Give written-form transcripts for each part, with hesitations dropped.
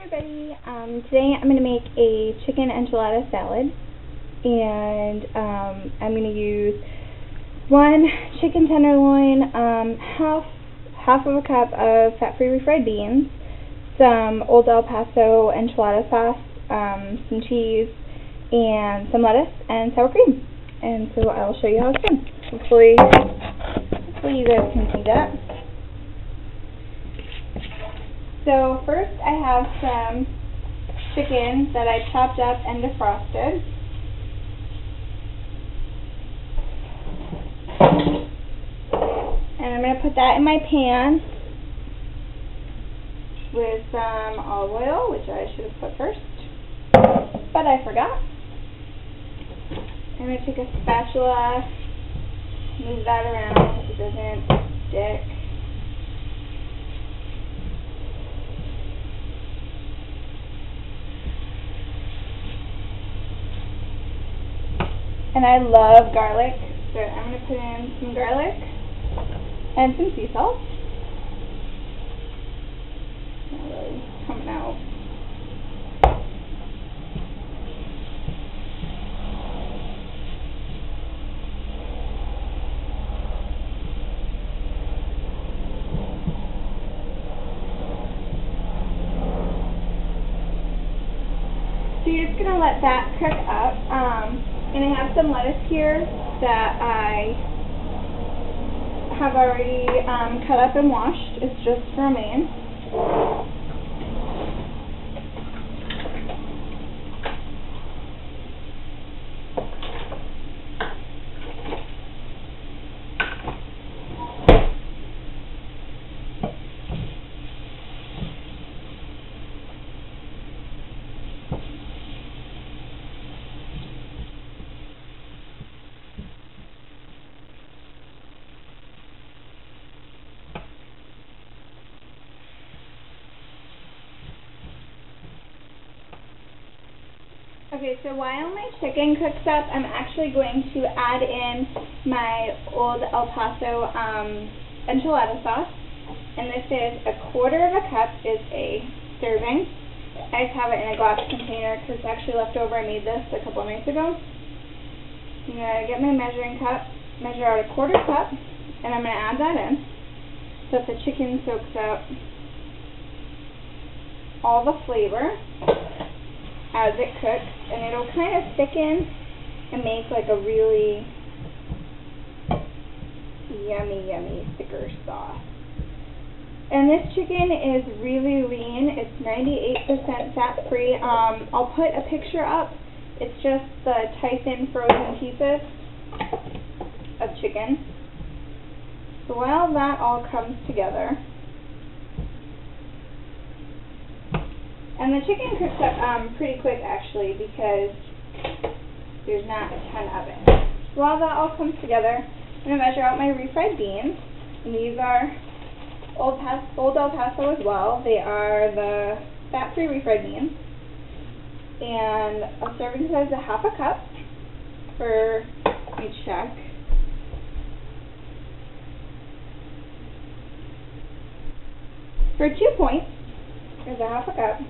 everybody. Today I'm going to make a chicken enchilada salad, and I'm going to use one chicken tenderloin, half of a cup of fat-free refried beans, some Old El Paso enchilada sauce, some cheese, and some lettuce and sour cream. And so I'll show you how it's done. Hopefully you guys can see that. So first I have some chicken that I chopped up and defrosted. And I'm going to put that in my pan with some olive oil, which I should have put first, but I forgot. I'm going to take a spatula, move that around so it doesn't stick. And I love garlic, so I'm going to put in some garlic and some sea salt. Not really coming out. So you're just going to let that cook up. And I have some lettuce here that I have already cut up and washed. It's just romaine. Okay, so while my chicken cooks up, I'm actually going to add in my Old El Paso enchilada sauce. And this is 1/4 of a cup is a serving. I just have it in a glass container because it's actually left over. I made this a couple of nights ago. I'm going to get my measuring cup, measure out 1/4 cup, and I'm going to add that in so that the chicken soaks up all the flavor as it cooks, and it'll kind of thicken and make like a really yummy thicker sauce. And this chicken is really lean. It's 98% fat free. I'll put a picture up. It's just the Tyson frozen pieces of chicken. So while that all comes together, and the chicken cooks up pretty quick actually because there's not a ton of it. So while that all comes together, I'm going to measure out my refried beans. And these are Old El Paso as well. They are the fat-free refried beans. And a serving size of 1/2 cup for each check. For 2 points, there's 1/2 cup.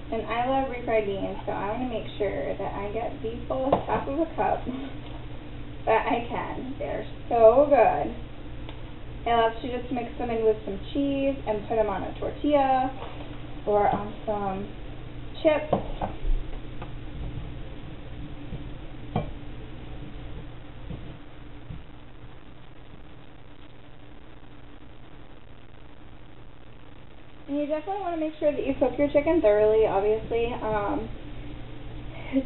And I love refried beans, so I want to make sure that I get the fullest 1/2 cup that I can. They're so good. It lets you just mix them in with some cheese and put them on a tortilla or on some chips. And you definitely want to make sure that you cook your chicken thoroughly, obviously. It's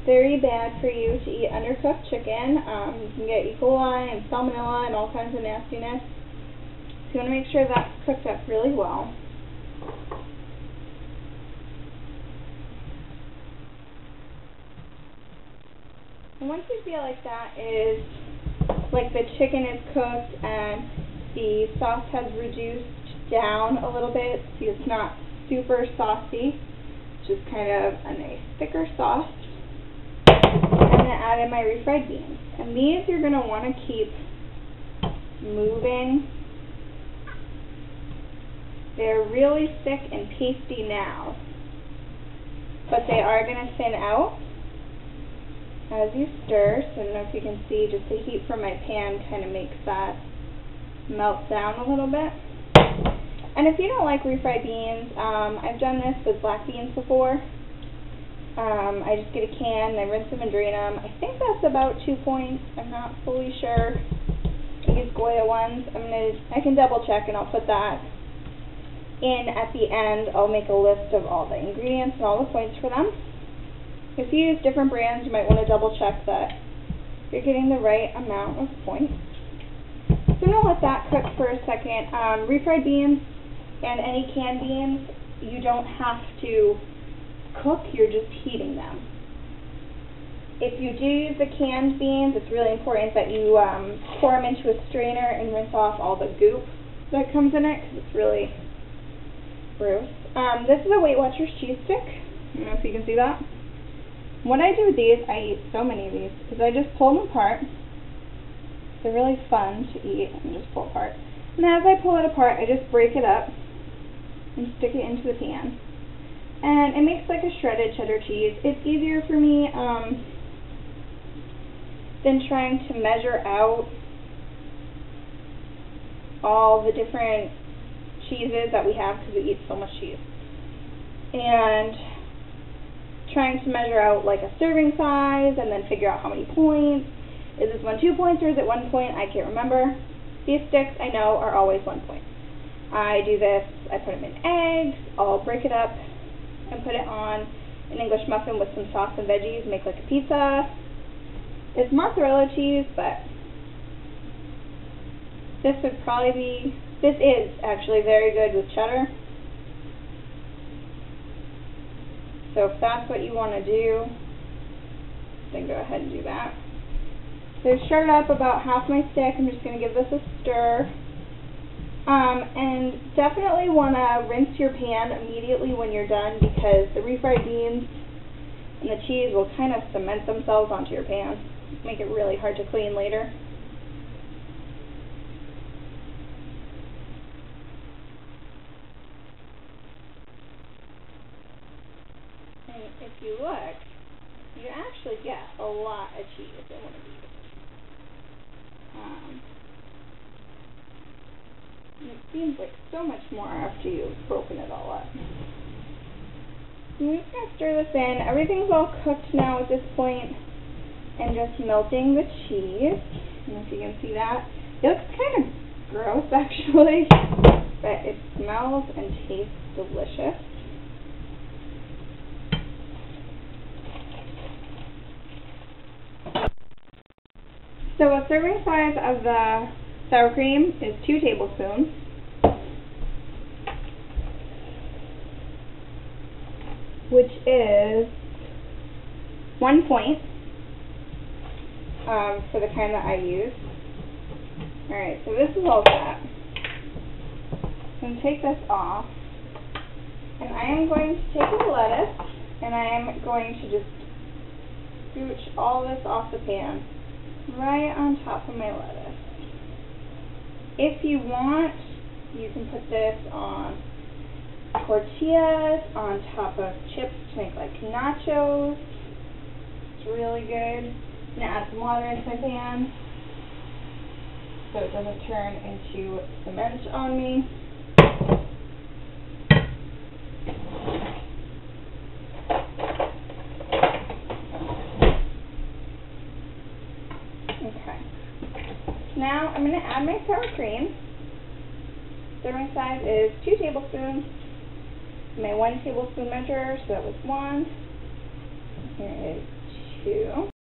very bad for you to eat undercooked chicken. You can get E. coli and salmonella and all kinds of nastiness. So you want to make sure that's cooked up really well. And once you feel like that is, like the chicken is cooked and the sauce has reduced down a little bit, so it's not super saucy, just kind of a nice thicker sauce. I'm going to add in my refried beans, and these you're going to want to keep moving They're really thick and pasty now, but they are going to thin out as you stir. So I don't know if you can see, just the heat from my pan kind of makes that melt down a little bit. And if you don't like refried beans, I've done this with black beans before. I just get a can and I rinse them and drain them. I think that's about 2 points. I'm not fully sure. I use Goya ones. I can double check and I'll put that in at the end. I'll make a list of all the ingredients and all the points for them. If you use different brands, you might want to double check that you're getting the right amount of points. So I'm going to let that cook for a second. Refried beans and any canned beans, you don't have to cook, you're just heating them. If you do use the canned beans, it's really important that you pour them into a strainer and rinse off all the goop that comes in it, because it's really gross. This is a Weight Watchers cheese stick. I don't know if you can see that. What I do with these, I eat so many of these, is I just pull them apart. They're really fun to eat and just pull apart. And as I pull it apart, I just break it up and stick it into the pan. And it makes like a shredded cheddar cheese. It's easier for me than trying to measure out all the different cheeses that we have, because we eat so much cheese. And trying to measure out like a serving size and then figure out how many points. Is this one 2 points or is it 1 point? I can't remember. These sticks, I know, are always 1 point. I do this, I put them in eggs, I'll break it up and put it on an English muffin with some sauce and veggies, make like a pizza. It's mozzarella cheese, but this is actually very good with cheddar. So if that's what you want to do, then go ahead and do that. So I've started up about half my stick. I'm just going to give this a stir. And definitely want to rinse your pan immediately when you're done, because the refried beans and the cheese will kind of cement themselves onto your pan, make it really hard to clean later. And if you look, you actually get a lot of cheese in one of these. And it seems like so much more after you've broken it all up. I'm just going to stir this in. Everything's all cooked now at this point, and just melting the cheese. I don't know if you can see that. It looks kind of gross actually, but it smells and tastes delicious. So a serving size of the sour cream is 2 tablespoons. Which is 1 point for the kind that I use. Alright, so this is all set. I'm going to take this off, and I am going to take the lettuce, and I am going to just scooch all this off the pan right on top of my lettuce. If you want, you can put this on tortillas, on top of chips to make like nachos. It's really good. I'm going to add some water into my pan so it doesn't turn into cement on me. Okay. Now I'm going to add my sour cream. Serving size is 2 tablespoons. My 1 tablespoon measure, so that was 1. Here is 2.